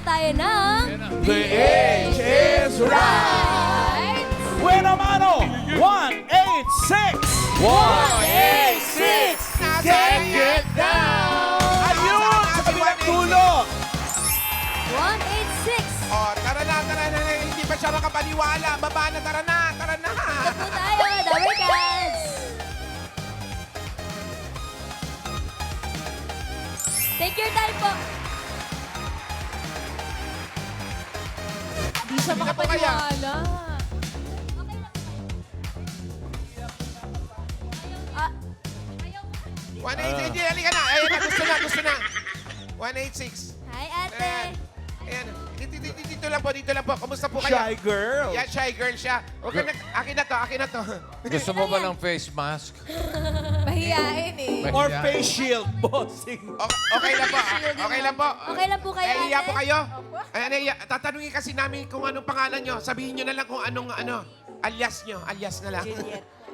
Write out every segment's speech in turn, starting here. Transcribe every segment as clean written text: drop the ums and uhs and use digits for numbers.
na tayo ng... The age is right! Bueno mano, 186! 186! Can't get down! Ayun! Sa kabilang dulo! 186. Oh, tara na. Hindi pa siya makapaniwala. Baba na, tara na. Ito po tayo, Dapper Cats. Take your time po. Di siya Hindi na po kaya. makapaniwala. Ah, 186, hindi, halika na. Ayan na, gusto na. 186. hi, ate. Ayan. Dito lang po. Kumusta po kayo? Shy girl! Yan, shy girl siya. Okay, akin na to. Gusto mo ba ng face mask? Mahihain eh. Or face shield, bossing. Okay lang po. Okay lang po kayo, Nahihiya ate? po kayo? Ay, nahihiya. Tatanungin kasi namin kung anong pangalan nyo. Sabihin nyo na lang kung anong alias nyo. Alias na lang.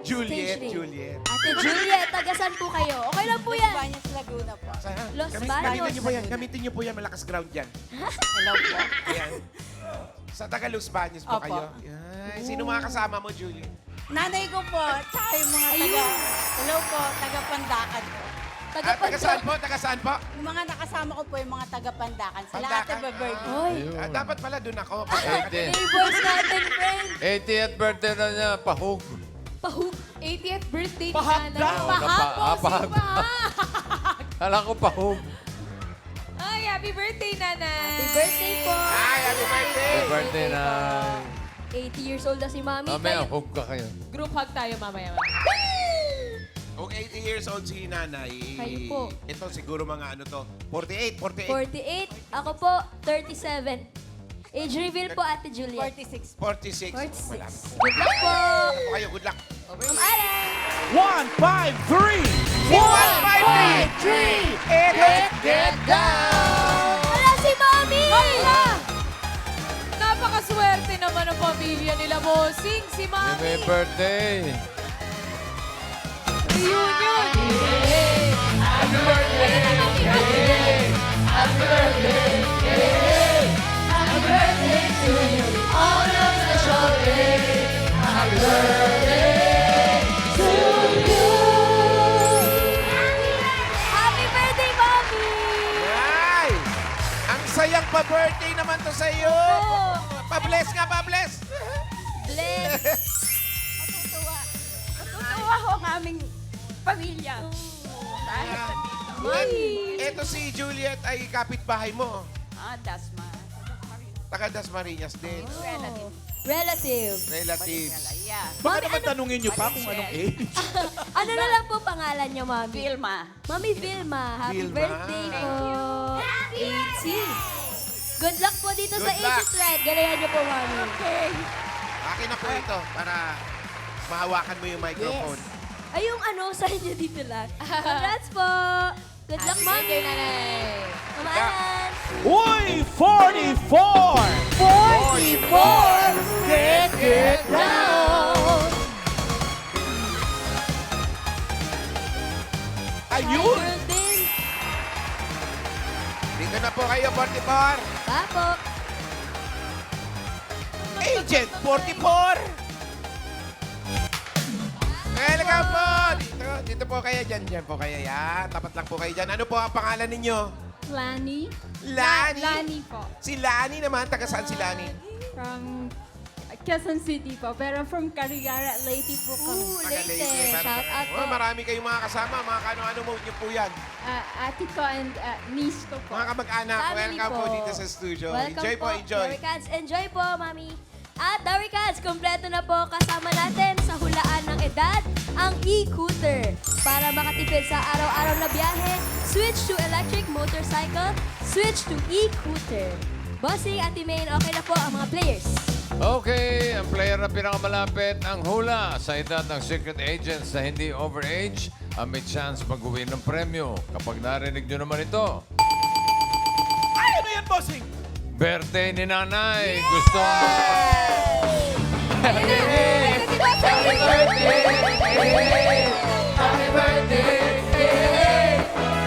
Juliet. Stage 3. Ate Juliet, tagasan po kayo. Okay lang po yan. Baños Laguna po. Los Gamitin nyo po yan. Malakas ground yan. Hello po. Ayan. Sa taga Los Baños po Opo. kayo. Ay, sino mga kasama mo, Juliet? Nanay ko po, tsaka yung mga hello po, taga-Pandakan po. Taga saan po? Yung mga nakasama ko po, yung mga taga-Pandakan. Sila Pandakan. ate Babird. Hoy, Dapat pala doon ako. 80. neighbors natin, friend. 80th birthday na niya, pahug. Pahug. 80th birthday ni Pahag Nanay. daw. Pahag. Alam ko pahug. Ay, happy birthday, Nanay. Happy birthday po. Ay, happy birthday! Happy birthday na. 80 years old na si Mami. Mamaya, Kayo- hug ka kayo. Group hug tayo mamaya. Kung 80 years old si nanay, Kayo po. ito siguro mga 48. 48. Ako po, 37. Age reveal po, Ate Juliet. 46. 46. 46. Good luck po. Good luck. Ma'am Alan. 153! 153! Get down! Wala si Mami! Napakaswerte naman ang pamilya nila, bossing. Si May Mami. birthday. Reunion. Happy birthday, Mami! Ay! Ang sayang pa-birthday naman to sa iyo. Pa-bless nga, pa-bless. Bless. Matutuwa ho ang aming pamilya. Ito si Juliet ay kapitbahay mo. Dasma. Taga Dasmariñas din. Oh. Relative. Relative. Yeah. Baka Mami, naman ano, tanungin nyo pa kung anong age. ano na lang po pangalan niyo, Mami? Vilma. Mami Vilma, happy Vilma. birthday po. 80. Good luck po dito sa Good luck. 80th right. Galayan niyo po, Mami. Okay. Akin na po ito para mahawakan mo yung microphone. Ay, yung sa inyo dito lang. Congrats po. Good luck, Mami. Mama Alan. Uy! 44! 44! Get down! Ayun! Hi, girl din. Dito na po kayo, 44. Papo. Agent 44! Welcome po! Dito po kayo, dyan po kayo. Yan, tapat lang po kayo dyan. Ano po ang pangalan ninyo? Lani. Lani? Lani po. Si Lani naman, taga saan si Lani? From Quezon City po. Pero from Carigara, Leyte po kami. Ooh, Taga Leyte. Leyte. Shout out po. Oh, marami kayong mga kasama. Mga ano mo niyo po yan. Ate ko and niece ko po. Mga kamag-anak, Family welcome po po. dito sa studio. Welcome Enjoy po, enjoy. Dapper Cats, enjoy po, Mami. At Dapper Cats, kompleto na po kasama natin sa hulaan ng edad ang e-cooter. Para makatipid sa araw-araw na biyahe, switch to electric motorcycle, switch to e-cooter. Bossing, Ate Maine, okay na po ang mga players. Okay, ang player na pinakamalapit ang hula sa edad ng secret agents na hindi overage ang may chance mag-uwi ng premyo. Kapag narinig nyo naman ito, Ay, ano yan, bossing? birthday ni nanay. Gusto Happy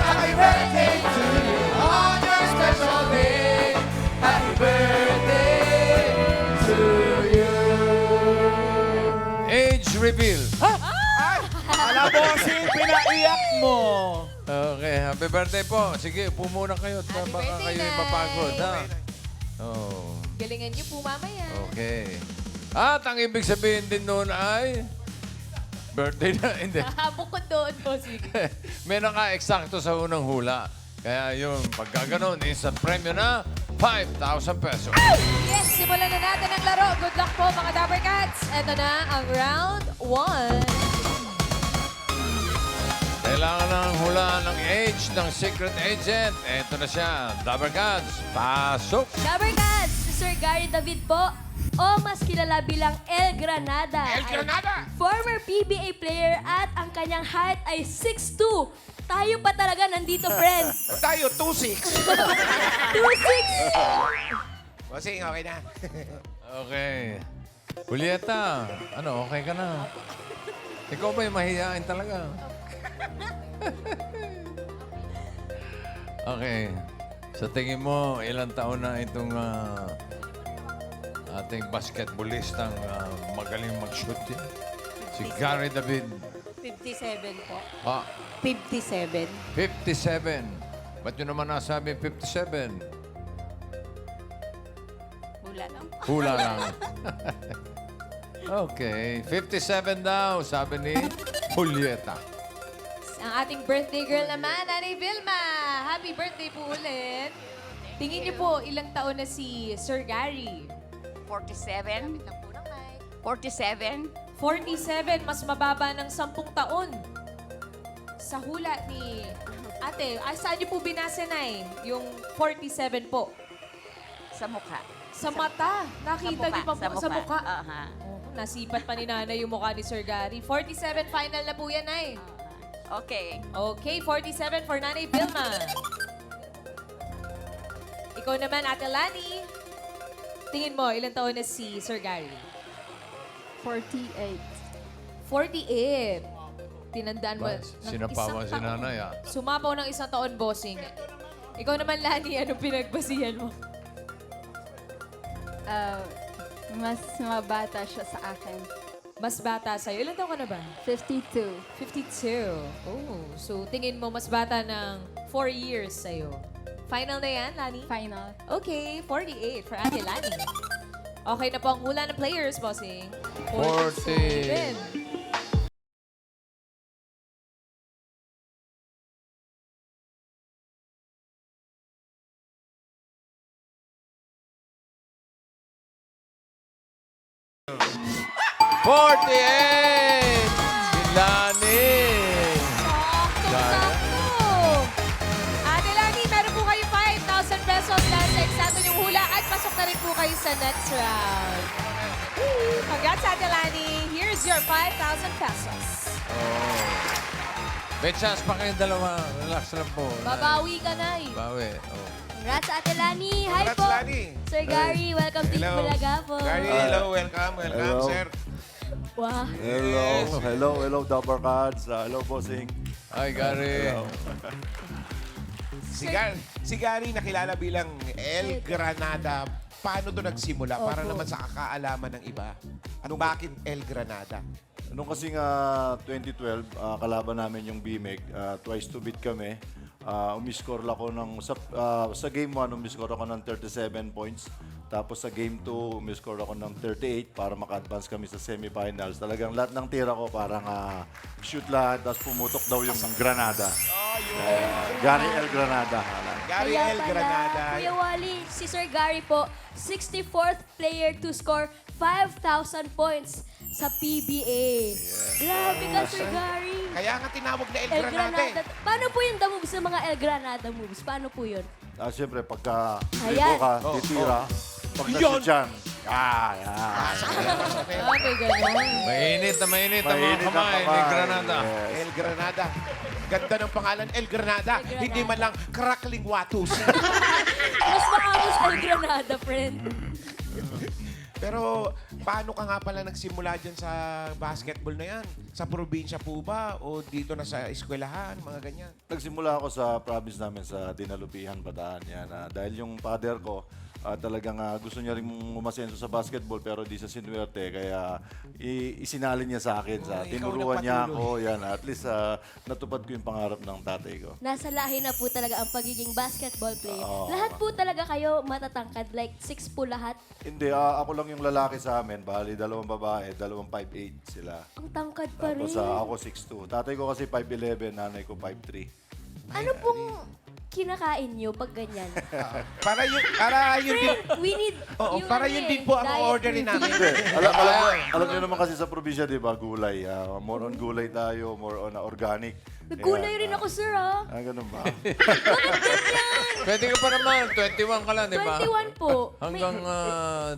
Happy birthday to you on your special day. mo. Okay, happy birthday po. Sige, upo muna kayo. At Happy baka birthday, kayo Nay. mapagod, ha? Oh, Galingan niyo po mamaya. okay. At ang ibig sabihin din noon ay... Birthday na, hindi. Bukod doon po, sige. May naka-eksakto sa unang hula. Kaya yung pagkaganon, instant premyo na 5,000 pesos. Yes, simulan na natin ang laro. Good luck po mga Dabber Cats. Ito na ang round 1. Kailangan ng hulaan ng age ng secret agent. Ito na siya, Dabber Cats. Pasok! Dabber Cats, si Sir Gary David po, o mas kilala bilang El Granada. El Granada! Ay former PBA player at ang kanyang height ay 6'2". Tayo pa talaga nandito, friend. Tayo, 2-6. 2'6". Bossing, okay na. Okay. Julieta, ano, okay ka na? Ikaw ba yung mahihain talaga? Okay. Sa tingin mo, ilang taon na itong ating basketballistang magaling mag-shoot yan? Si Gary David. 57 po. Ah, 57. 57. Ba't nyo naman nasabi 57? Wala lang po. Hula lang. Okay. 57 daw, sabi ni Julieta. Ang ating birthday girl naman, Nanay Vilma. Happy birthday po ulit. Tingin niyo po, ilang taon na si Sir Gary? 47. 47. 47, mas mababa ng 10 taon. Sa hula ni ate, saan niyo po binasa na yung 47 po? Sa mukha. Sa mata. Nakita niyo pa po sa mukha. Aha. Oh, nasipat pa ni nanay yung mukha ni Sir Gary. 47 final na po yan, ay. Okay. Okay, 47 for Nanay Vilma. Ikaw naman, Ate Lani. Tingin mo, ilang taon na si Sir Gary? 48. 48. Tinandaan mo. Ba, ng sinapawan isang si taon. nanay, Sumapaw ng isang taon, bossing. Ikaw naman, Lani, anong pinagbasihan mo? Mas mabata siya sa akin. Mas bata sa'yo. Ilan taon ka na ba? 52. 52. Oh, so tingin mo mas bata ng 4 years sa'yo. Final na yan, Lani? Final. Okay, 48 for Ate Lani. Okay na po ang hula ng players, bossing. 40. 47. Si Lani. Sakto-sakto. Ate Lani, meron po kayo 5,000 pesos dahil sa eksakto niyong hula at pasok na rin po kayo sa next round. Congrats, Ate Lani. Here's your 5,000 pesos. Oh. May chance pa kayong dalawa. Relax lang po. Babawi ka na Bawi. Oh. Congrats, Ate Lani. Hi Congrats, po. Lani. Sir Gary, welcome to Bulaga po. Gary, hello. Welcome, Hello. sir. Wow. Hello, Dabber Cats. Hello, bossing. Hi, Gary. Si Gary nakilala bilang El Granada. Paano to nagsimula? Para naman sa kaalaman ng iba. At bakit El Granada? Nung kasing 2012, kalaban namin yung BMEG. Twice to beat kami. Umiscore ako sa game 1, umiscore ako ng 37 points. Tapos sa game 2, umiscore ako ng 38 para maka-advance kami sa semifinals. Talagang lahat ng tira ko parang shoot lahat, tapos pumutok daw yung Granada. Gary El Granada. Gary Kaya El pala, Granada. Kuya Wally, si Sir Gary po, 64th player to score 5,000 points sa PBA. Grabe ka, Sir Gary. Kaya nga tinawag na El El Granada. Granada. Paano po yung the moves ng mga El Granada moves? Paano po yun? Siyempre, pagka Ayan. libo ka, titira. Pag Yun. na-shoot yan, yan. Ah, may ganun. Mainit ang mga Mainit ang kamay ni kamay. Granada. Yes. El Granada. Ganda ng pangalan, El Granada. Hindi man lang crackling watus. Mas maamos El Granada, friend. Pero paano ka nga pala nagsimula dyan sa basketball na yan? Sa probinsya po ba? O dito na sa eskwelahan? Mga ganyan? Nagsimula ako sa province namin sa Dinalupihan, Bataan. Yan, dahil yung father ko, talagang gusto niya rin umasenso sa basketball pero di sa sinuwerte. Kaya isinali niya sa akin. Tinuruan niya ako. Yan, at least natupad ko yung pangarap ng tatay ko. Nasa lahi na po talaga ang pagiging basketball player. Lahat po talaga kayo matatangkad, like 6 po lahat. Hindi, ako lang yung lalaki sa amin. Bali, 2 babae, 2 5'8" sila. Ang tangkad pa rin. Tapos ako 6'2". Tatay ko kasi 5'11", nanay ko 5'3". Ano pong kinakain nyo pag ganyan? Para yun din. We need Oo, yung para ano yun eh, din po ang diet orderin namin. Hindi. Alam niyo naman kasi sa probinsya, di ba, gulay. More on gulay tayo, more on organic. Nagkulay rin ako, sir, ah. Ganun ba? Pwede ka pa naman. 21 ka lang, di ba? 21 po. Hanggang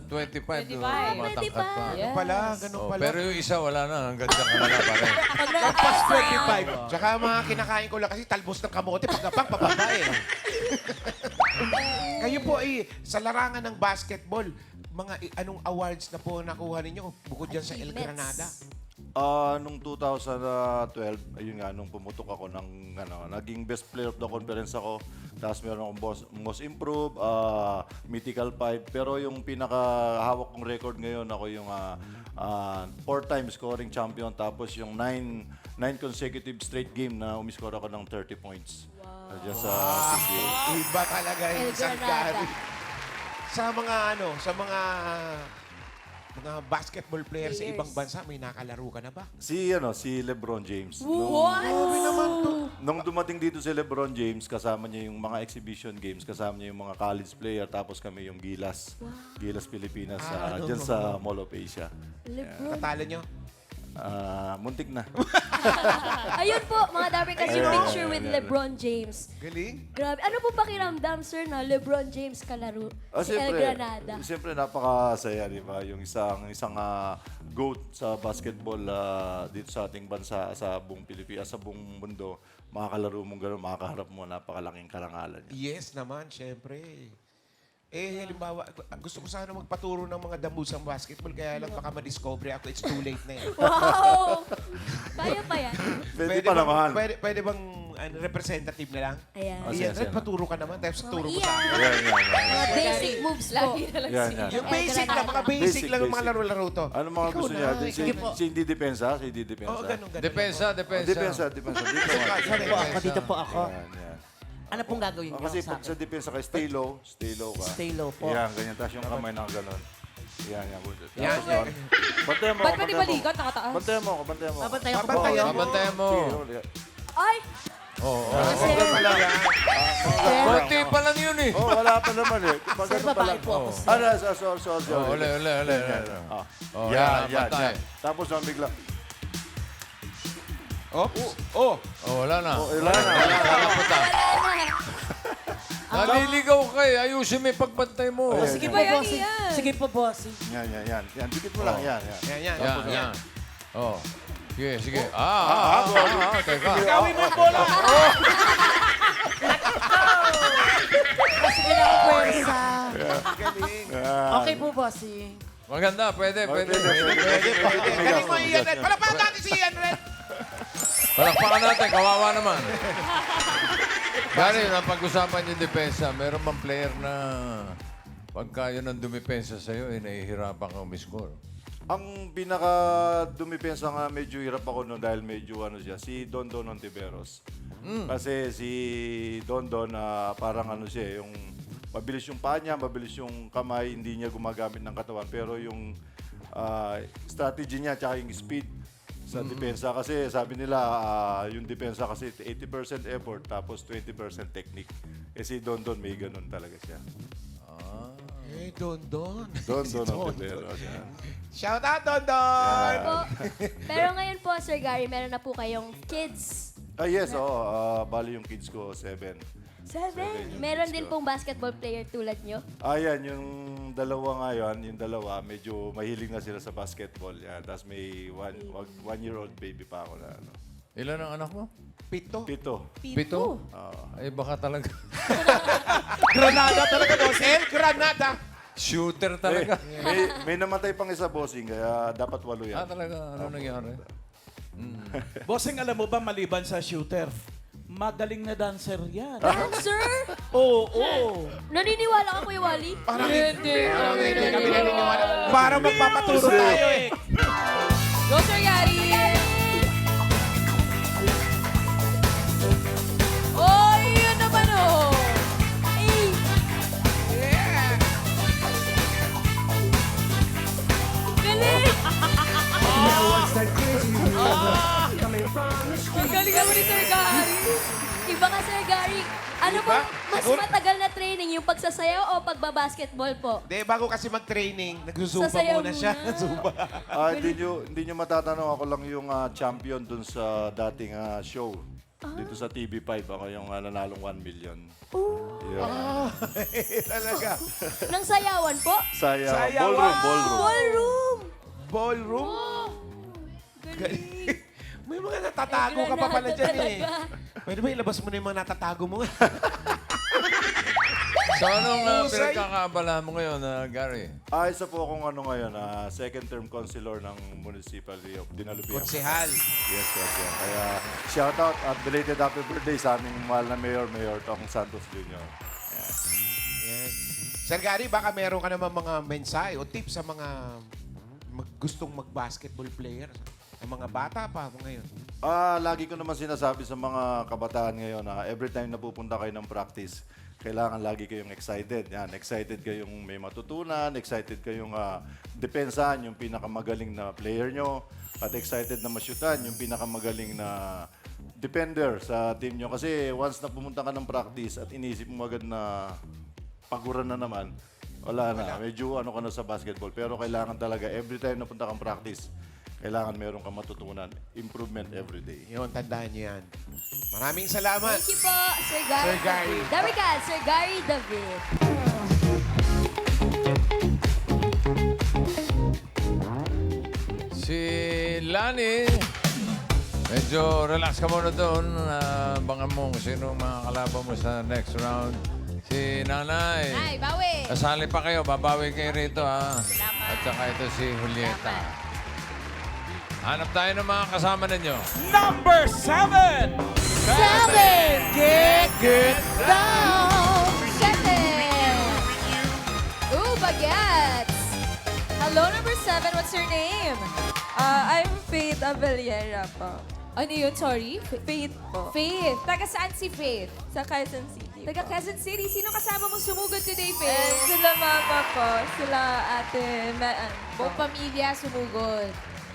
25. 25. Matangkad pa. Yes. Ganun Oh, pala. pero yung isa wala na. Hanggang dyan ka na pare. Past 25. Tsaka mga kinakain ko lang kasi talbos ng kamote pag napang pababa eh. Kayo po sa larangan ng basketball, anong awards na po nakuha ninyo bukod dyan sa El Granada? Nung 2012, ayun nga, nung pumutok ako ng, naging best player of the conference ako. Tapos meron akong most improved, mythical 5. Pero yung pinakahawak kong record ngayon, ako yung 4-time scoring champion. Tapos yung 9 consecutive straight game na umiscore ako ng 30 points. Diyan sa CCA. Iba talaga yung El isang Granada. gari. Sa mga basketball players sa ibang bansa, may nakalaro ka na ba? Si LeBron James. What? Nung dumating dito si LeBron James, kasama niya yung mga exhibition games, kasama niya yung mga college player, tapos kami yung Gilas. Gilas Pilipinas, dyan sa Mall of Asia. LeBron. Katalo nyo? Muntik na. Ayun po, mga Dabber, kasi yung picture with LeBron James. Galing. Grabe. Ano po pakiramdam, sir, na LeBron James kalaro si El Granada? Siyempre, napakasaya, di ba? Yung isang GOAT sa basketball dito sa ating bansa, sa buong Pilipinas, sa buong mundo, makakalaro mong gano'n, makakaharap mo, napakalaking karangalan niya. Yes naman, syempre. Halimbawa, gusto ko sana magpaturo ng mga damusang basketball, kaya lang baka ma-discover ako, it's too late na eh. Wow! Kaya pa yan. Pwede pa naman. Pwede bang representative na lang? Ayan. Iyan, sige. paturo ka naman, tapos turo mo Iyan. sa akin. Yan. Mga basic moves po. Yan. Yung basic lang, mga basic lang yung mga laro-laro to. Ano mga Ikaw gusto na, niya? ikaw na. Si hindi depensa? Si hindi depensa? Oo, ganun. Depensa. Depensa. Dito nga. Po ako, dito po ako. Yan. Ano pong gagawin niyo Kasi sa pag sa akin? depensa ka, stay low ka. Stay low po. Yan, ganyan. Tapos yung kamay na gano'n. Yan. Yan. Bantayan mo Ba't ako. ba di balikat? Nakataas. Bantayan mo ako. Babantayan ko po. Babantayan mo. Babantayan mo. Ay! Oo. Talaga. Konti pa lang yun eh. Wala pa naman eh. Pag Sir, ano pa babae lang. po ako, sir. Sorry. Uli. Oh, Yan. bantay. Tapos ang bigla. Oops. Oh, wala na. Wala na. Nakapunta. Naliligaw ka eh. Ayusin mo yung pagbantay mo. Ayan, Sige yan. po, bossing. Sige po, bossing. Yan. Dikit mo lang. Yan. Yan. Yan. Oh. Sige. Teka. Gawin mo ang bola. Sige na ako, pwersa. Galing. Okay po, bossing. Maganda. Pwede. Galing mo, Ian Red. Palapakan natin si Ian Red. Palakpakan natin. Kawawa naman. Gary, napag-usapan yung depensa. Meron bang player na pagka yun ang dumipensa sa'yo, nahihirapan kang umiscore? Ang pinaka-dumipensa nga medyo hirap ako noon dahil medyo si Dondon Ontiveros. Kasi si Dondon parang siya, yung mabilis yung paa niya, mabilis yung kamay, hindi niya gumagamit ng katawan. Pero yung strategy niya tsaka yung speed sa depensa kasi sabi nila yung depensa kasi 80% effort tapos 20% technique. Si Dondon may ganun talaga siya. Don. Dondon Ontiveros. Yan. Shout out, Don. Po. Pero ngayon po, Sir Gary, meron na po kayong kids. Yes, bali yung kids ko 7. 7. Meron din pong basketball player tulad nyo. Yan, yung dalawa ngayon, medyo mahilig na sila sa basketball. Yan. Tapos may one-year-old baby pa ako na. Ilan ang anak mo? 7. 7? Ay, baka talaga. Granada talaga, boss. El Granada. Shooter talaga. May namatay pang isa bossing, kaya dapat 8 yan. Talaga. Ano nangyari? Bossing, alam mo ba, maliban sa shooter, Magaling na dancer yan. Dancer? Oo. Naniniwala ka, Kuya Wally? Hindi. Kami naniniwala. Para magpapaturo tayo eh. Go, Sir Yari! Oh, yun naman oh! Galing! Ang galing naman ni Sir Gary! Iba ka, Sir Gary. Ano po, mas matagal na training, yung pagsasayaw o pagbabasketball po? Hindi, bago kasi mag-training, nagsusumpa Sasayaw muna siya. muna. Zumba. Hindi nyo matatanong, ako lang yung champion dun sa dating show. Dito sa TV5, ako yung nanalong 1 million. Yeah. Talaga. Nang sayawan po? Sayawan. Ballroom. Ballroom! Ballroom. Oh, Galing. May mga natatago ka pa pala dyan eh. Pwede ba ilabas mo na yung mga natatago mo? So, anong Husay. pinagkakaabalahan mo ngayon, Gary? Isa po akong ngayon, second term councilor ng Municipality of Dinalubia. Konsehal. Yes, yes, yes. Kaya shout out at belated happy birthday sa aming mahal na Mayor Tong Santos Jr. Yan. Sir Gary, baka meron ka naman mga mensahe o tips sa mga gustong mag-basketball player? Sa mga bata pa ngayon? Lagi ko naman sinasabi sa mga kabataan ngayon na every time na pupunta kayo ng practice, kailangan lagi kayong excited. Yan, excited kayong may matutunan, excited kayong depensahan yung pinakamagaling na player nyo, at excited na masyutan yung pinakamagaling na defender sa team nyo. Kasi once na pumunta ka ng practice at inisip mo agad na paguran na naman, wala na. Medyo ka na sa basketball. Pero kailangan talaga, every time na punta kang practice, kailangan meron kang matutunan. Improvement every day. Yun, tandaan niyo yan. Maraming salamat. Thank you po, Sir Gary. Sir Gary. There we go, Sir Gary David. Si Lani, medyo relax ka muna doon. Abangan mo kung sino ang mga kalaban mo sa next round. Si Nanay. Ay, bawi! Kasali pa kayo, babawi kayo rito ha. Salamat. At saka ito si Julieta. Hanap tayo ng mga kasama ninyo. Number 7! Get down! Seven! Ooh, bagets! Hello, number 7. What's your name? I'm Faith Abellera po. Ano yun? Sorry? Faith po. Faith. Taga saan si Faith? Sa Quezon City Taga po. Quezon City. Sino kasama mong sumugod today, And Faith? sila mama po, sila ate Maan po. Buong pamilya sumugod.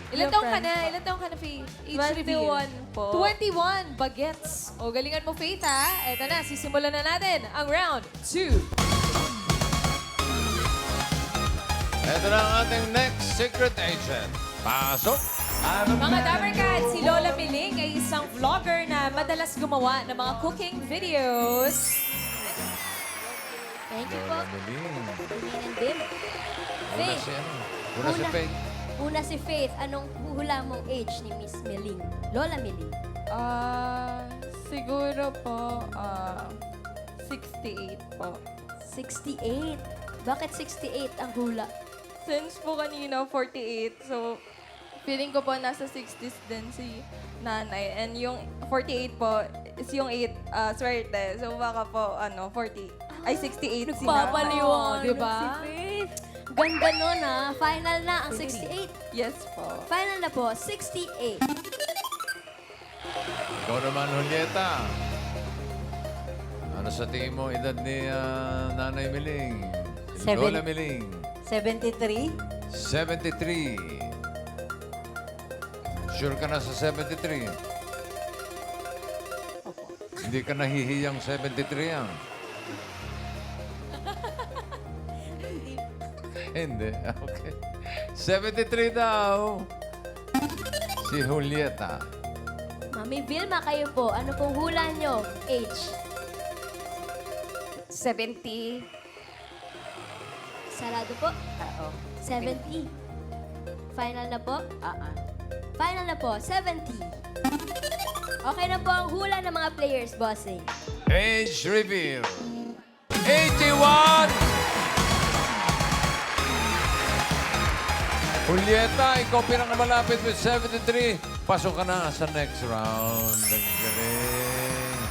Ilan Yung taong ka friends na? po. Ilan taong ka na, Faith? Age 21 reveal. po. 21. Bagets. O, galingan mo, Faith, ha? Eto na, sisimulan na natin ang round 2. Ito na ang ating next secret agent. Pasok! Mga Damercats, si Lola Miling ay isang vlogger na madalas gumawa ng mga cooking videos. Thank you po. Lola Miling. Tingin din. Una Faith. si ano? Una si Faith. Una si Faith. Anong hula mong age ni Miss Meling? Lola Meling. Siguro po, 68 po. 68. Bakit 68 ang hula? Since po kanina 48, so feeling ko po nasa 60s din si nanay. And yung 48 po is yung 8 swerte. So baka po 68 si nanay. Nagpapaliwanag, di ba? Si Faith. Ganda nun Final na ang 68. Yes po. Final na po, 68. Ikaw naman, Julieta. Ano sa tingin mo edad ni Nanay Miling? Si Lola Miling. 73? 73. Sure ka na sa 73? Hindi ka nahihiyang 73 yan. Hindi. Okay. 73 daw. Si Julieta. Mami Vilma, kayo po. Ano pong hula nyo? Age? 70. Sarado po? Oo. 70. Final na po? Final na po, 70. Okay na po ang hula ng mga players, bossing. Age reveal. 81! Julieta, ikaw pinakamalapit with 73. Pasok ka na sa next round. Ang galing.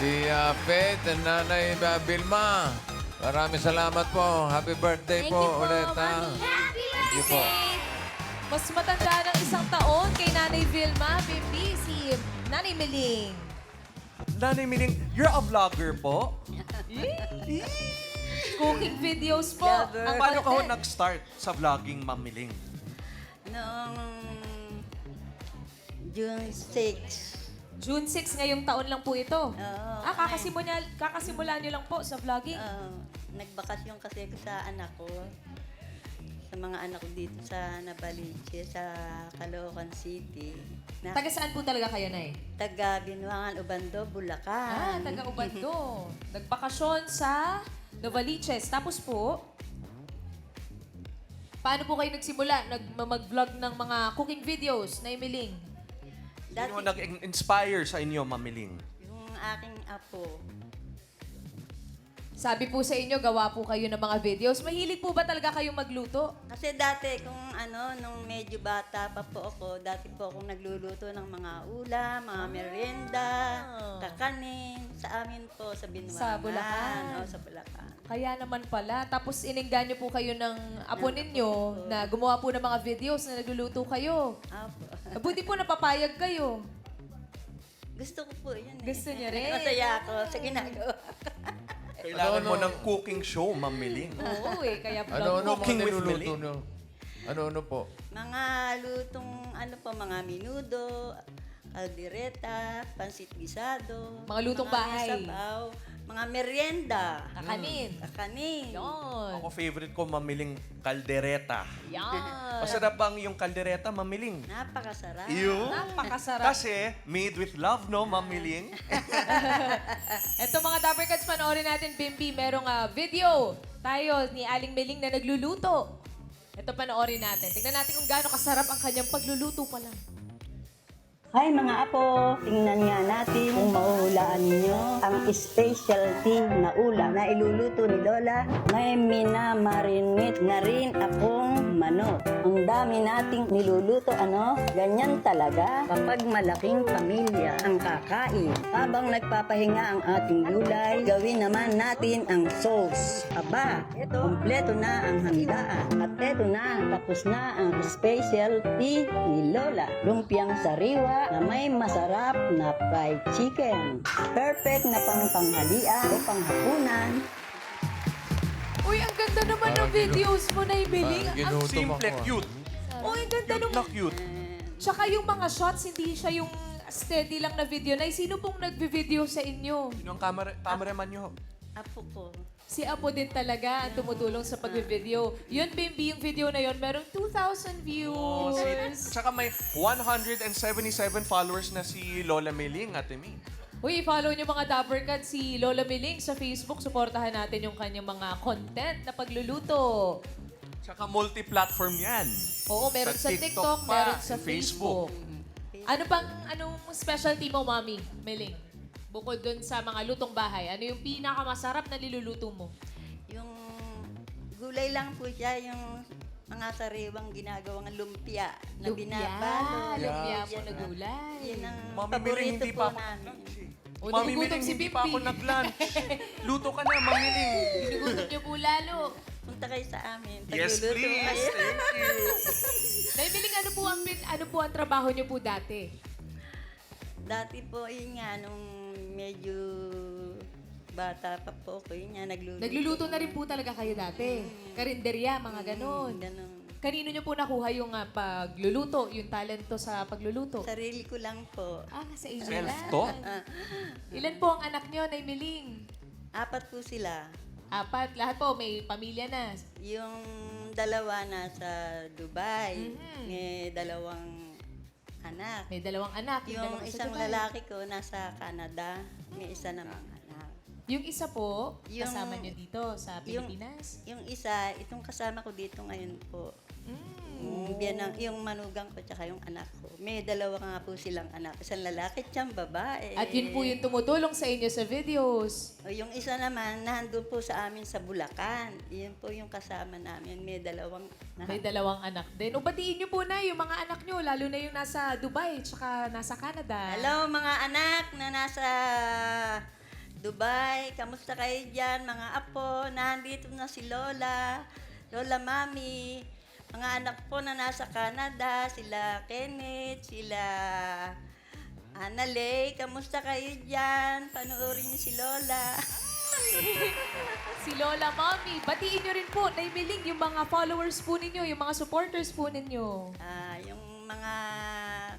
si Faith and Nanay Vilma. Maraming salamat po. Happy birthday Thank po you po, ulit. Mami. Thank you po. Mas matanda ng 1 taon kay Nanay Vilma, Bimbi, si Nanay Meling. Nanay Miling, you're a vlogger po? Cooking videos po. Ang Paano ka ho content. nag-start sa vlogging, Ma'am Miling? Noong June 6. June 6 ngayong taon lang po ito. Oo. Kakasimula niyo lang po sa vlogging. Nagbakasyon kasi ako sa anak ko. Sa mga anak ko dito sa Nabaliche, sa Caloocan City. Taga saan po talaga kayo, Nay? Taga Binuangan, Ubando, Bulacan. Taga Ubando. Nagbakasyon sa Novaliches. Tapos po, paano po kayo nagsimula? Mag-vlog ng mga cooking videos, Nay Meling? Sino nag-inspire sa inyo, Ma'am Miling? Yung aking apo. Sabi po sa inyo, gawa po kayo ng mga videos. Mahilig po ba talaga kayong magluto? Kasi dati, nung medyo bata pa po ako, dati po akong nagluluto ng mga ulam, mga merienda, kakanin, sa amin po, sa Binuangan. Sa Bulacan. O, sa Bulacan. Kaya naman pala. Tapos inengganyo po kayo ng apo ninyo na gumawa po ng mga videos na nagluluto kayo. Apo. Buti po napapayag kayo. Gusto ko po yun eh. Gusto niya rin. Masaya ako sa ginagawa. Kailangan mo ng cooking show, Ma'am Miling. Oo kaya Ano Cooking mga with niluluto Miling. nyo? Ano po? Mga lutong, mga minudo, kaldereta, pansit gisado. Mga lutong mga bahay. sabaw, mga merienda. Kakanin. Kakanin. Yun. Ako favorite ko, Ma'am Miling, kaldereta. Yan. Masarap bang yung kaldereta, Ma'am Miling? Napakasarap. Napakasarap. Kasi made with love, no, Ma'am Miling? Ito mga Dapper Cats, panoorin natin, Bimbi. Merong video tayo ni Aling Meling na nagluluto. Ito panoorin natin. Tignan natin kung gaano kasarap ang kanyang pagluluto pa lang. Hi mga apo, tingnan nga natin kung mahuhulaan ninyo ang specialty na ulam na iluluto ni Lola. May minamarinate na rin akong manok. Ang dami nating niluluto, Ganyan talaga kapag malaking pamilya ang kakain. Habang nagpapahinga ang ating gulay, gawin naman natin ang sauce. Aba, kompleto na ang handaan. At eto na, tapos na ang specialty ni Lola. Lumpiang sariwa na may masarap na fried chicken. Perfect na pangpanghalian o panghapunan. Uy, ang ganda naman ng videos mo na Meling. Parang ginutom Simple, ako. cute. Uy, ang ganda Cute nung... na cute. Tsaka yung mga shots, hindi siya yung steady lang na video. Nay, sino pong nagbe-video sa inyo? Sino ang cameraman nyo? Apo ko. Si Apo din talaga ang tumutulong sa pagbe-video. Yun, Bimbi, yung video na yun, merong 2,000 viewers. Tsaka may 177 followers na si Lola Meling, Ate Mi. Uy, follow nyo mga Dapper Cats si Lola Meling sa Facebook. Suportahan natin yung kanyang mga content na pagluluto. Tsaka multi-platform yan. Oo, meron sa TikTok, pa, meron sa Facebook. Anong specialty mo, Mami, Meling? Bukod dun sa mga lutong bahay, ano yung pinakamasarap na niluluto mo? Yung gulay lang po siya, yung mga sariwang ginagawang lumpia na binabalo. Lumpia Yan po na ang- gulay. Yan ang Mami Meling, paborito hindi po pa ako namin. nag-lunch eh. O, Mami nagugutom Meling, si hindi pa ako Bimbi. nag-lunch. Luto ka na, Mami Meling. Ginugutom nyo po lalo. Punta kayo sa amin. Yes, Tagluluto please. kayo. Thank you. Naibiling, ano po ang trabaho nyo po dati? Dati po, yun nga, nung medyo bata pa po ako, yun nga, nagluluto. Nagluluto na rin po talaga kayo dati. Karinderya, mga ganon. Ganon. Kanino nyo po nakuha yung pagluluto, yung talento sa pagluluto? Sarili ko lang po. Sa inyo lang. Self-taught? Ilan po ang anak nyo, Naibiling? 4 po sila. 4. Lahat po, may pamilya na. Yung dalawa nasa Dubai, may 2 anak. May 2 anak. Yung dalawa sa isang Dubai. lalaki ko nasa Canada, may isa namang anak. Yung isa po, Yung- kasama nyo dito sa yung- Pilipinas. Yung isa, itong kasama ko dito ngayon po. Yung manugang ko tsaka yung anak ko. May 2 nga po silang anak. Isang lalaki tsang babae. At yun po yung tumutulong sa inyo sa videos. O, yung isa naman, nandun po sa amin sa Bulacan. Yun po yung kasama namin. May 2 May 2 anak din. O batiin nyo po na yung mga anak nyo, lalo na yung nasa Dubai, tsaka nasa Canada. Hello mga anak na nasa Dubai. Kamusta kayo dyan, mga apo? Nandito na si Lola, Lola Mami. Mga anak po na nasa Canada, sila Kenneth, sila Annalay. Kamusta kayo dyan? Panoorin niyo si Lola. Si Lola Mommy. Batiin nyo rin po, Naimiling, yung mga followers po ninyo, yung mga supporters po ninyo. Yung mga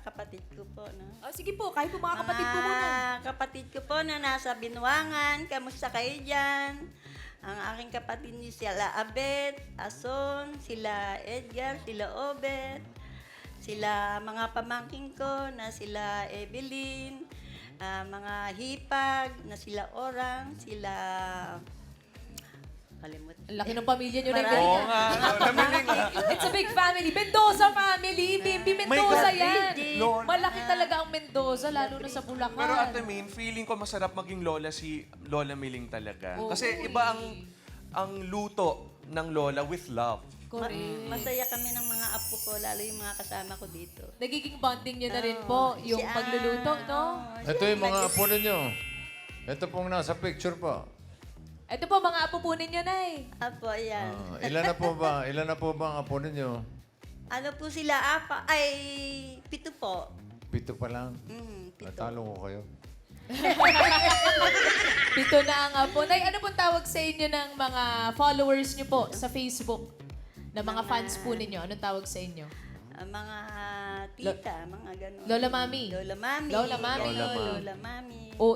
kapatid ko po, no? Oh, sige po, kahit po mga kapatid po muna. Mga kapatid ko po na nasa Binuangan, kamusta kayo dyan? Ang aking kapatid ni sila Abet, Ason, sila Edgar, sila Obet, sila mga pamangking ko na sila Evelyn, mga hipag na sila Orang, sila... Kalimut. Ang laki ng pamilya nyo rin. Oo nga, namiling. It's a big family. Mendoza family. Bimbi Mendoza yan. Lola. Malaki talaga ang Mendoza, lalo na sa Bulacan. Pero Ate Min, feeling ko masarap maging lola si Lola Miling talaga. Oo, Kasi iba ang luto ng lola with love. Correct. Masaya kami ng mga apo ko, lalo yung mga kasama ko dito. Nagiging bonding nyo na rin po, yung Si pagluluto, no? Ito yung mga apo ninyo. Ito pong nasa picture po. Ito po, mga apo po ninyo, Nay. Apo, ayan. Ilan na po ba? Ilan na po ba ang apo ninyo? Ano po sila? Ay, 7 po. 7 pa lang. 7. Natalo ko kayo. 7 na ang apo. Nay, ano pong tawag sa inyo ng mga followers nyo po sa Facebook? Na mga fans po ninyo, anong tawag sa inyo? Mga tita, mga ganun. Lola Mami. Lola Mami. Lola Mami. Lola Mami. O,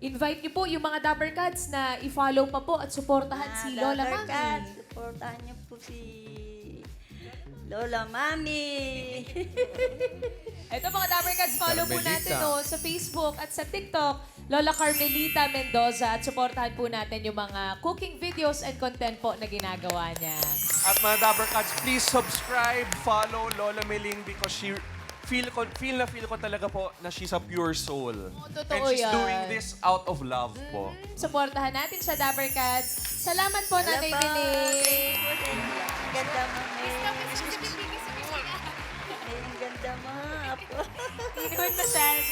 invite niyo po yung mga Dabber Cats na i-follow pa po at suportahan si Lola Dabber Mami. Cats, supportahan niyo po si Lola Mami. Ito mga Dabber Cats, follow po Carmelita. natin no, sa Facebook at sa TikTok. Lola Carmelita Mendoza at suportahan po natin yung mga cooking videos and content po na ginagawa niya. At mga Dabber Cats, please subscribe, follow Lola Miling because feel ko talaga po na she's a pure soul. totoo And she's yan. doing this out of love po. Suportahan natin sa Dabber Cats. Salamat po, Nanay Biling. Ang ganda mo, May. Ang ganda mo, apo. Inuwan masyado.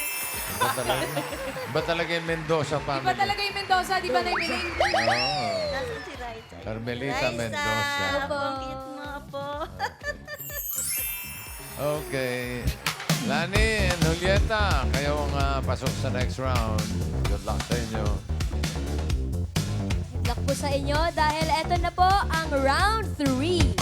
Ba talaga yung Mendoza Iba family? talaga yung Mendoza, di ba, Nay Biling? Nasaan si Raisa? Carmelita Mendoza. Apo, ang cute mo, apo. Okay. Lani and Julieta, kayo ang pasok sa next round. Good luck sa inyo. Good luck po sa inyo dahil eto na po ang round 3.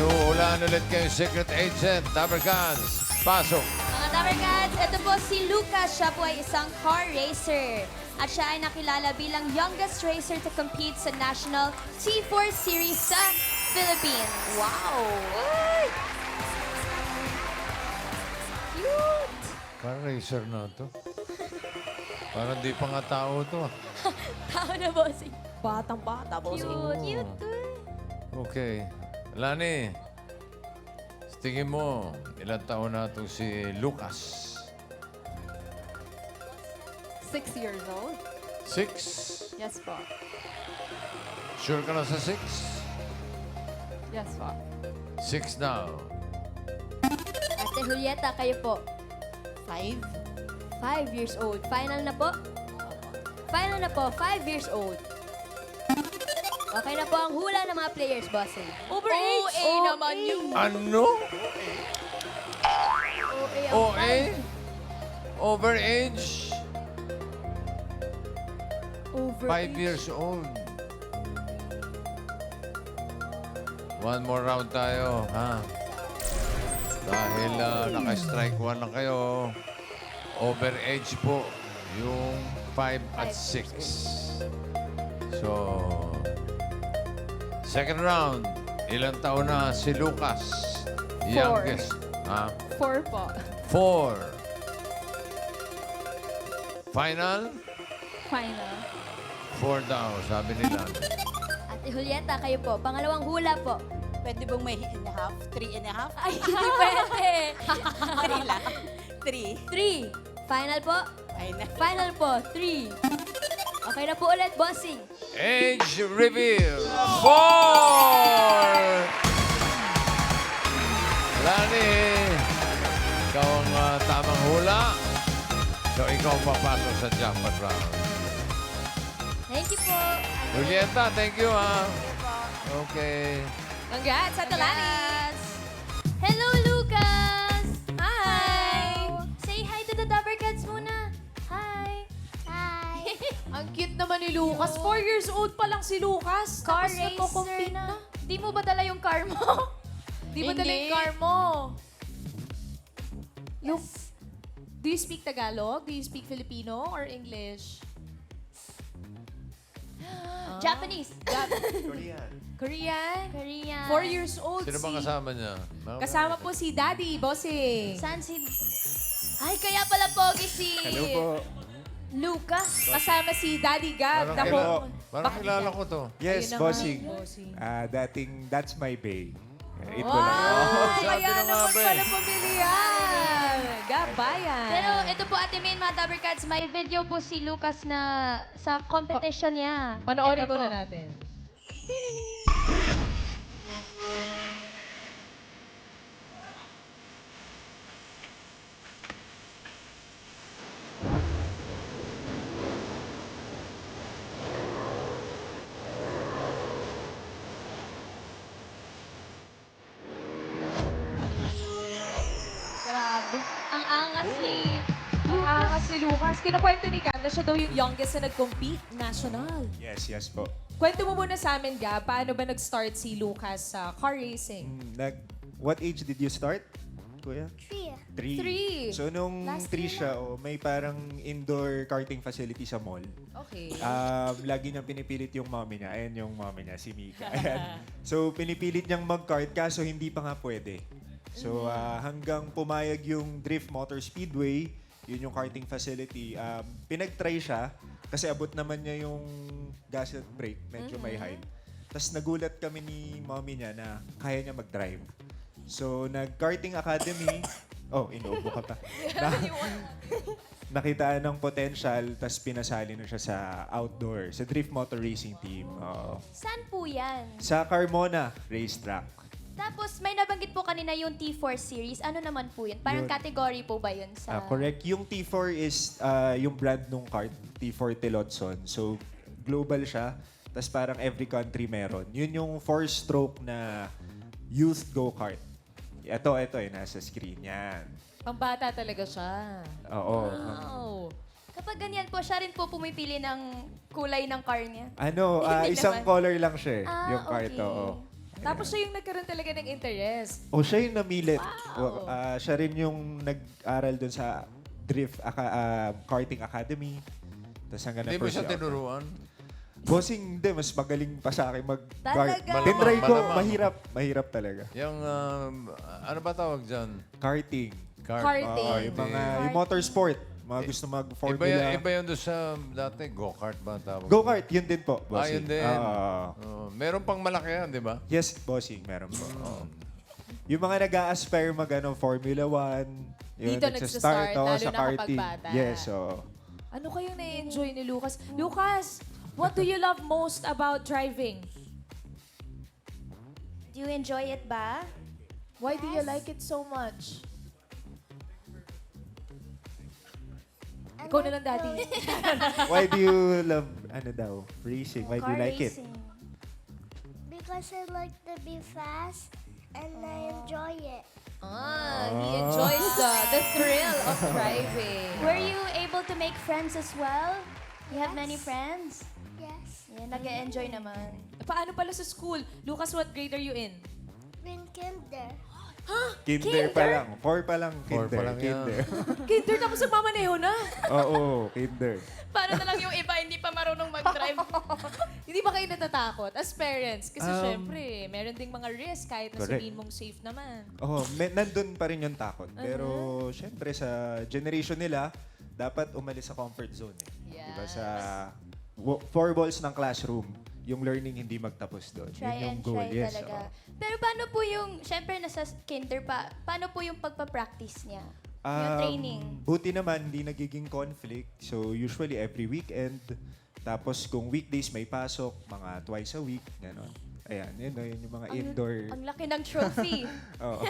Huhulaan ulit kayo Secret Agent, Dabber Cats. Pasok. Mga Dabber Cats, ito po si Lucas. Siya po ay isang car racer. At siya ay nakilala bilang youngest racer to compete sa National T4 Series sa Philippines. Wow! Cute! Parang racer na to. Parang di pa nga tao to. Tao na bossing. Batang-bata, Cute! Cute! Okay. Lani, tingin mo, ilang taon na to si Lucas? 6 years old? 6? Yes po. Sure ka na sa 6? Yes po. 6 now. Ate Julieta, kayo po. 5 years old. Final na po? Final na po, 5 years old. Okay na po ang hula ng mga players, bossing. Overage! OA naman yun. Ano? OA ang OA? Overage? Overage. 5 years old. One more round tayo, ha? Dahil naka-strike 1 na kayo, overage po yung 5 at 6. So, second round, ilang taon na si Lucas? Youngest. Ha? 4 po. 4. Final? Final. 4 daw, sabi nila. Ate Julieta, kayo po. Pangalawang hula po. Pwede bang may and a half? 3 and a half? Ay, hindi pwede. 3 lang. 3. 3. Final po? Final po. 3. Okay na po ulit, bossing. Age reveal. 4! Lani, ikaw ang tamang hula. So, ikaw papasok sa jackpot round. Thank you po. Julieta, thank you, ha. Okay. Congrats, Ate Lani. Congrats. Hello, Lucas! Hi! Say hi to the Dabbercats muna. Hi! Hi! Ang cute naman ni Lucas. 4 years old pa lang si Lucas. Car Tapos racer nagko-compete na. na. Di mo ba dala yung car mo? Di ba Hindi. dala yung car mo? Yes. Do you speak Tagalog? Do you speak Filipino or English? Japanese. Korean? Korean. 4 years old Sino bang kasama niya? Kasama po si Daddy, bossing. Saan si... Ay, kaya pala pogi si... Hello po. Lucas. Kasama si Daddy Gab. Parang kilala ko to. Yes, Ayun na nga, bossing. bossing. Dating That's My Bay. Ito Wow! lang. Sabi Kaya na nga naman ba eh. pala pamilyan. Gabayan. Pero ito po, Ate Min, mga Dabbercats, may video po si Lucas na sa competition niya. Panoorin Ito muna po. natin. Grabe. Ang angas ni... Ang angas si Lucas. Kinakwento ni Gab na siya daw yung youngest na nag-compete national. Yes po. Kwento mo muna sa amin, Gab, paano ba nag-start si Lucas sa car racing? What age did you start, kuya? 3. Three. So, nung Last 3 year siya, may parang indoor karting facility sa mall. Okay. Lagi niyang pinipilit yung mommy niya. Ayan yung mommy niya, si Mika. Ayan. So, pinipilit niyang mag-kart, kaso hindi pa nga pwede. So, hanggang pumayag yung Drift Motor Speedway, yun yung karting facility, pinag-try siya, kasi abot naman niya yung gas at brake, medyo may height. Tapos nagulat kami ni mommy niya na kaya niya mag-drive. So, nag-karting academy, inuubo ka pa. Nakitaan ng potential, tapos pinasali na siya sa outdoor, sa Drift Motor Racing Team. Saan po yan? Sa Carmona Racetrack. Tapos, may nabanggit po kanina yung T4 series. Ano naman po yun? Parang Yun. category po ba yun sa... Correct. Yung T4 is yung brand nung kart, T4 Tillotson. So, global siya. Tapos parang every country meron. Yun yung 4-stroke na youth go-kart. Ito, nasa screen yan. Pambata talaga siya. Oo. Wow. Kapag ganyan po, siya rin po pumipili ng kulay ng car niya. Hindi Isang naman. color lang siya, yung kart. Okay. Oo. Tapos siya yung nagkaroon talaga ng interest. Siya yung namilit. Wow. Siya rin yung nag-aral dun sa Drift Karting Academy. Tapos hanggang Hindi mo siya na-pursue. tinuruan? Bossing, hindi. Mas magaling pa sa akin mag-kart. Talaga? Tinry ko, Malamang. mahirap talaga. Yung, ano ba tawag dyan? Karting. Karting. Yung motorsport. Mga gusto mag-formula. Iba yun doon sa dati, go-kart ba ang tawag? Go-kart, yun din po, bossing. Yun din. Meron pang malaki yan, di ba? Yes, bossing, meron po. Yung mga nag-a-aspire Formula 1, yung Dito nagsastart, oo, lalo sa na karting. kapag bata. Yes, oo. Ano kayong na-enjoy ni Lucas? Lucas, what do you love most about driving? Do you enjoy it ba? Why do you like it so much? Ikaw na lang, Daddy. Why do you love, racing? Why do you Car like it? racing. Because I like to be fast and I enjoy it. He enjoys the thrill of driving. Were you able to make friends as well? You have Yes. many friends? Yes. Yeah, nag-enjoy naman. Paano pala sa school? Lucas, what grade are you in? In kinder. Kinder pa lang. 4 pa lang, Four kinder. pa lang yan. Kinder. Kinder, tapos nagmamaneho na. Oo, kinder. Paano na lang yung iba hindi pa marunong mag-drive? Hindi ba kayo natatakot as parents? Kasi Um, syempre, meron ding mga risk kahit na correct. sabihin mong safe naman. Nandun pa rin yung takot. Pero, syempre, sa generation nila, dapat umalis sa comfort zone. Diba sa 4 walls ng classroom, yung learning hindi magtapos doon. Try Yun yung and goal. try Yes, talaga. oo. Pero paano po yung, syempre nasa kinder pa, paano po yung pagpa-practice niya? Yung training? Buti naman, hindi nagiging conflict. So, usually every weekend. Tapos, kung weekdays may pasok, mga twice a week. Ganon. Ayan, yun yung mga indoor. Ang laki ng trophy. Oo.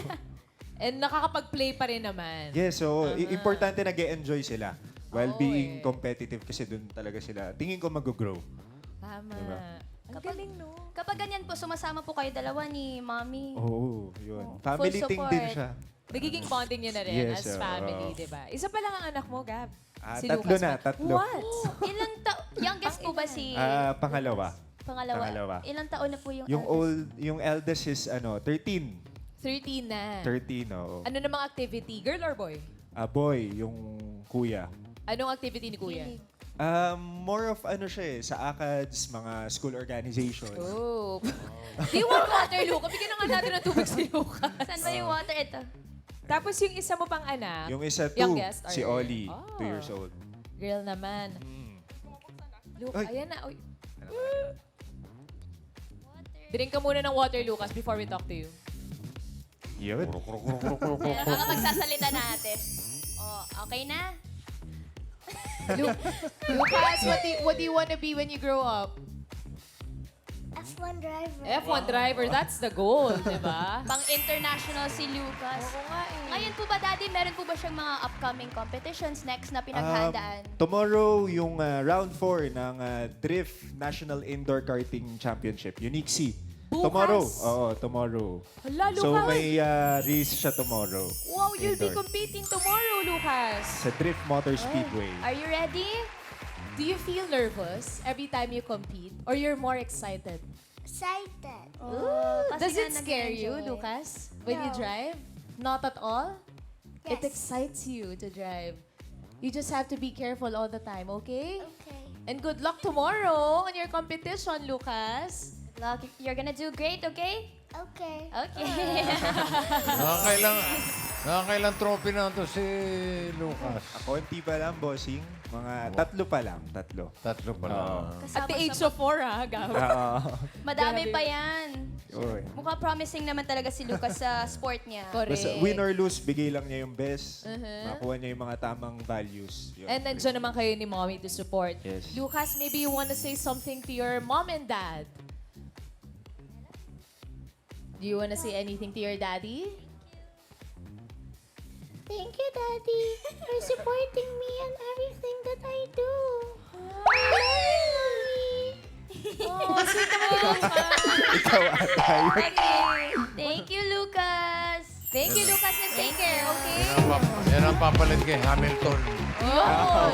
And nakakapag-play pa rin naman. Yes, so importante nag-e-enjoy sila. While being competitive kasi doon talaga sila, tingin ko mag-grow. Tama. Diba? Ang galing, no? Kapag ganyan po, sumasama po kayo dalawa ni Mommy. Oo, yun. Oh, Family full thing din support. siya. Nagiging bonding nyo na rin Yes, as family, oo. di ba? Isa pa lang ang anak mo, Gab. Ah, Si tatlo Lucas na, pa. tatlo. What? Ilang youngest po ba si Pangalawa. pangalawa? Ilang taon na po yung Yung eldest is 13. 13 na. 13, oo. Ano namang activity? Girl or boy? Boy, yung kuya. Anong activity ni Kuya? More of siya sa ACADS, mga school organizations. Oh. Do you want water, Luca? Bigyan na nga natin ng tubig si Luca. Saan ba yung water ito? Tapos yung isa mo pang anak, Yung isa, 2, youngest, si or- Ollie, Oh. 2 years old. girl naman. Luca, Ay. ayan na. Uy. Drink ka muna ng water, Lucas, before we talk to you. Yun. Kaya baka magsasalita natin. Oh, okay na? Lucas, what do you want to be when you grow up? F1 driver. F1 driver, that's the goal, di ba? Pang-international si Lucas. Oo nga eh. Ngayon po ba, Daddy, meron po ba siyang mga upcoming competitions next na pinaghandaan? Tomorrow, yung round 4 ng Drift National Indoor Karting Championship, Unique C. Bukas? Tomorrow. Oo, tomorrow. Hala, So Lucas. may race siya tomorrow. Wow, you'll be Indoor. competing tomorrow, Lucas. Sa Drift Motor Speedway. Are you ready? Do you feel nervous every time you compete? Or you're more excited? Excited. Oh, Does it scare you, Lucas, when you No. drive? Not at all? It Yes. excites you to drive. You just have to be careful all the time, okay? Okay. And good luck tomorrow on your competition, Lucas. Look, you're gonna do great, okay? Okay. Okay. Nakakailang trophy na to si Lucas. Konti pa lang, bossing. Mga 3 pa lang. 3. Tatlo pa lang. At the age of 4, ha, Gab? Madami pa yan. Oy. Mukhang promising naman talaga si Lucas sa sport niya. Correct. Basta win or lose, bigay lang niya yung best. Makuha niya yung mga tamang values. Yun. And nandiyan naman kayo ni Mommy to support. Yes. Lucas, maybe you want to say something to your mom and dad? Do you want to say anything to your daddy? Thank you, Daddy, for supporting me in everything that I do. Oh, sweet naman ni Lucas. Ikaw atay. Thank you, Lucas. Thank you, Lucas, and take care, okay? Yan ang papalit kay Hamilton. Oh!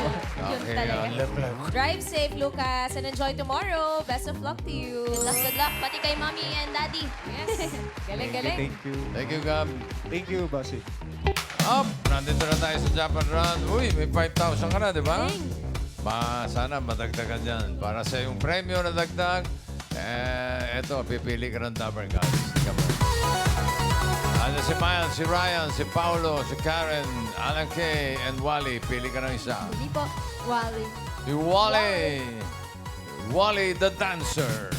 Yun Okay, talaga. Leclerc. Drive safe, Lucas, and enjoy tomorrow. Best of luck to you. Good luck. Pati kay Mommy and Daddy. Yes. Galing-galing. Thank you. Thank you, Gab. Thank you, bossing. Up! Nandito na tayo sa Japan Run. Uy, may 5,000 ka na, di ba? Sana madagdagan yan. Para sa yung premyo na dagdag, eto, pipili ka ng Dabber Gods. Come on. Ano si Miles, si Ryan, si Paulo, si Karen, Alan Kay, and Wally. Pili ka ng isa. Hindi po. Wally. Si Wally. Wally the Dancer.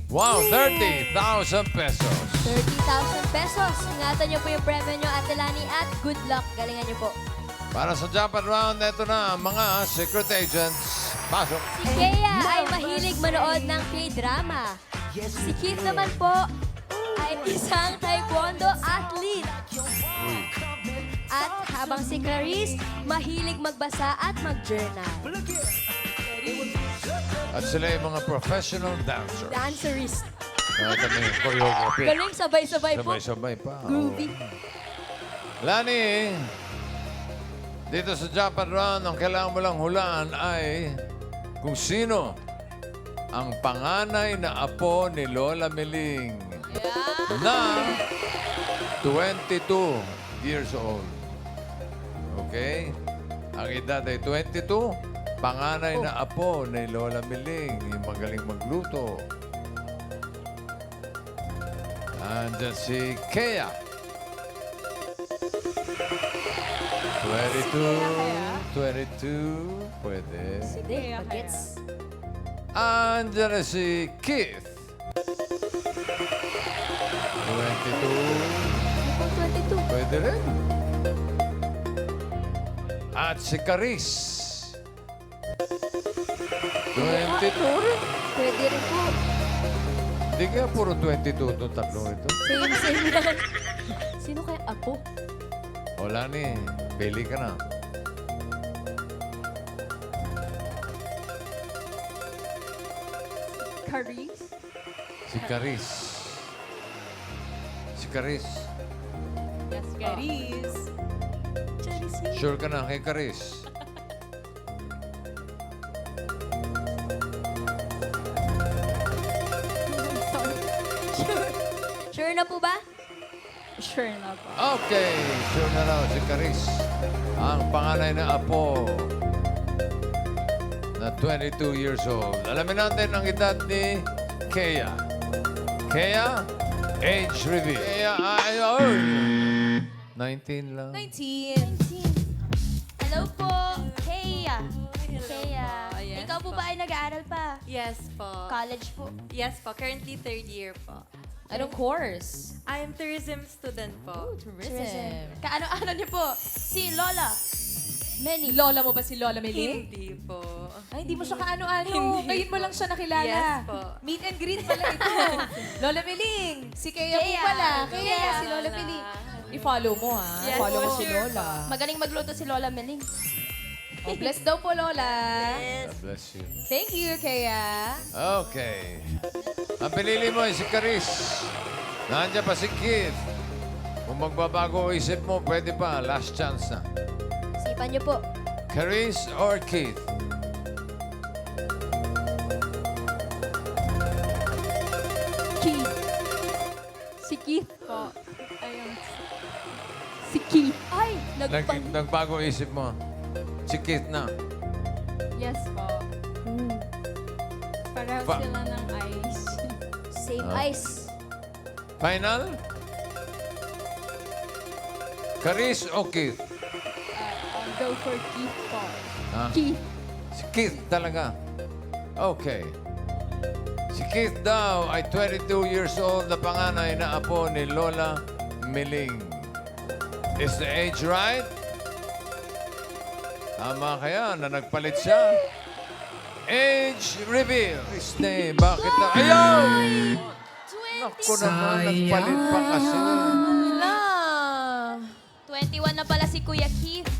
Wow, 30,000 pesos. 30,000 pesos. Ingatan niyo po yung premyo niyo, Ate Lani, at good luck. Galingan niyo po. Para sa Japan Round, ito na ang mga secret agents. Pasok. Si Kea ay mahilig manood ng K-drama. Si Keith naman po ay isang taekwondo athlete. At habang si Clarice, mahilig magbasa at mag-journal. At sila yung mga professional dancers. Dancerist. Kami yung choreography. Galing, sabay-sabay po. Sabay-sabay pa. Groovy. Lani, dito sa Japan Run, ang kailangan mo lang hulaan ay kung sino ang panganay na apo ni Lola Meling na 22 years old. Okay? Ang edad ay 22. Panganay na apo ni Lola Meling, yung magaling magluto. Andyan si Kea. 22. Pwede. Hindi, bagets. Andyan na si Keith. 22. 22. Pwede rin. At si Caris. 22 rin. Pwede rin po. Hindi kaya puro 22 itong tatlong ito. Same lang. Sino kaya apo? O Lani, pili ka na. Caris? Si Caris. Si Caris. Yes, Caris. Sure ka na kay Caris? Sure na po ba? Sure na po. Okay, sure na raw si Caris. Ang panganay na apo na 22 years old. Alamin natin ang edad ni Kea. Kea, age reveal. Kea, 19 lang. 19. Hello po, Kea. Kea. yes Ikaw po po. ba ay nag-aaral pa? Yes po. College po? Yes po. Currently third year po. Anong course? I am tourism student po. Tourism. Kaano-ano niyo po? Si Lola. Many. Lola mo ba si Lola Meling? Hindi po. Ay, hindi mo siya kaano-ano. Hindi Ngayon mo po. lang siya nakilala. Yes po. Meet and greet pala ito. Lola Meling. Si Kea mo Kea. pala. Kea, Kea. si Lola Meling. I-follow mo ha. Yes Follow mo po. si Lola. Magaling magluto si Lola Meling. Oh, bless daw po, Lola. God bless you. Thank you, Kea. Okay. Ang pinili mo ay si Caris. Nandiyan pa si Keith. Kung magbabago isip mo, pwede pa. Last chance na. Sipan niyo po. Caris or Keith? Keith. Si Keith po. Ayun. Si Keith. Ay, Nagbago isip mo. Si Keith na. Yes po. Pareho Pa- sila ng ice. Same Ah. eyes. Final? Caris o Keith? I'll go for Keith po. Ha? Keith. Si Keith talaga. Okay. Si Keith daw ay 22 years old na panganay na apo ni Lola Meling. Is the age right? Tama kaya na nagpalit siya? Age reveal. Stay, bakit na? Ayaw! Naku naman, nagpalit pa kasi. Wala. 21 na pala si Kuya Keith.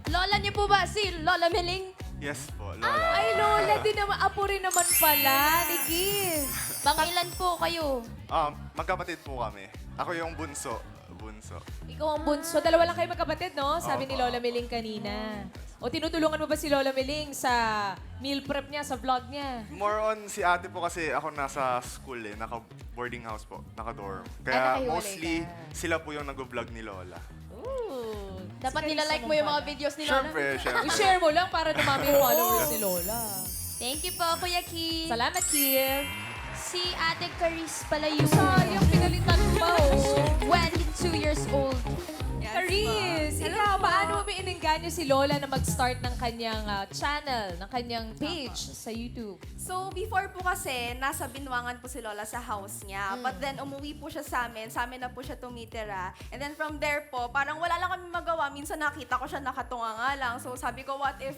Lola niyo po ba si Lola Meling? Yes po, Lola. Ay, Lola din naman. Apo rin naman pala ni Keith. Pangilan po kayo? Magkapatid po kami. Ako yung bunso. Ikaw ang bunso. Dalawa lang kayo magkapatid, no? Sabi ni Lola Meling kanina. O tinutulungan mo ba si Lola Meling sa meal prep niya, sa vlog niya? More on si ate po kasi ako nasa school eh. Naka-boarding house po. Naka-dorm. Kaya nakahiwalay mostly sila po yung nag-vlog ni Lola. Ooh. Dapat nilalike mo yung mga videos ni Lola. Siyempre. I-share mo lang para dumami yung followers ni Lola. Thank you po, Kuya Keith. Salamat, Keith. Si Ate Caris pala yung Sayang, pinalitan pa, oh. 22 years old. Caris, ikaw, paano mo ininganyo si Lola na mag-start ng kanyang channel, ng kanyang page sa YouTube? So, before po kasi, nasa Binwangan po si Lola sa house niya. But then, umuwi po siya sa amin na po siya tumitira. And then from there po, parang wala lang kami magawa. Minsan nakita ko siya nakatunga nga lang. So, sabi ko, what if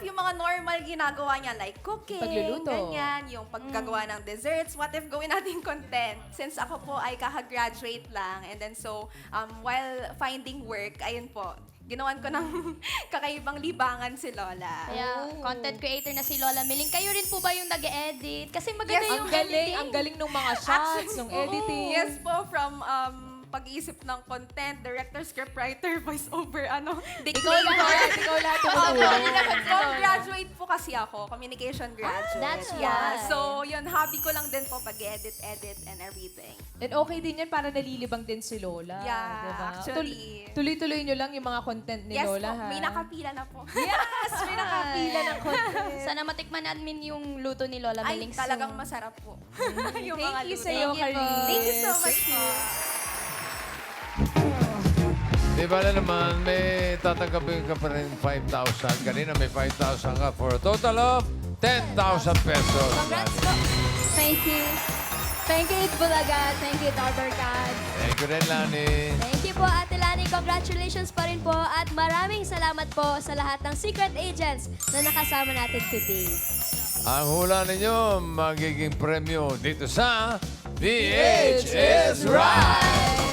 yung mga normal ginagawa niya, like cooking, Pagluluto. ganyan, yung paggagawa ng desserts, what if gawin natin content? Since ako po ay kaka-graduate lang, and then so, while finding work, ayun po, ginawan ko ng kakaibang libangan si Lola. Kaya, content creator na si Lola Meling. Kayo rin po ba yung nag-edit? Kasi maganda yung editing. Ang galing nung mga shots, nung editing. Yes po, from pag-iisip ng content, director, scriptwriter, voice-over, Ikaw lahat tumutulong. Graduate po kasi ako, communication graduate. That's Yeah, why. so yun, hobby ko lang din po pag-edit and everything. And okay din yan para nalilibang din si Lola. Yeah, diba? actually. Tuloy-tuloy nyo lang yung mga content ni Yes Lola, po, ha? may nakapila na po. Yes! May nakapila ng content. Sana matikman namin yung luto ni Lola Ay, Meling. talagang masarap po. Yung mga Thank you luto. sa'yo, Thank you po. Caris. Thank you so much po. Di ba naman, may tatanggapin ka pa rin 5,000. Kanina may 5,000 ka for a total of 10,000 pesos. Congrats po. Thank you. Thank you, Itbulaga. Thank you, Darbercad. Thank you rin, Lani. Thank you po, Ate Lani. Congratulations pa rin po. At maraming salamat po sa lahat ng secret agents na nakasama natin today. Ang hula ninyo, magiging premyo dito sa The Age is Right!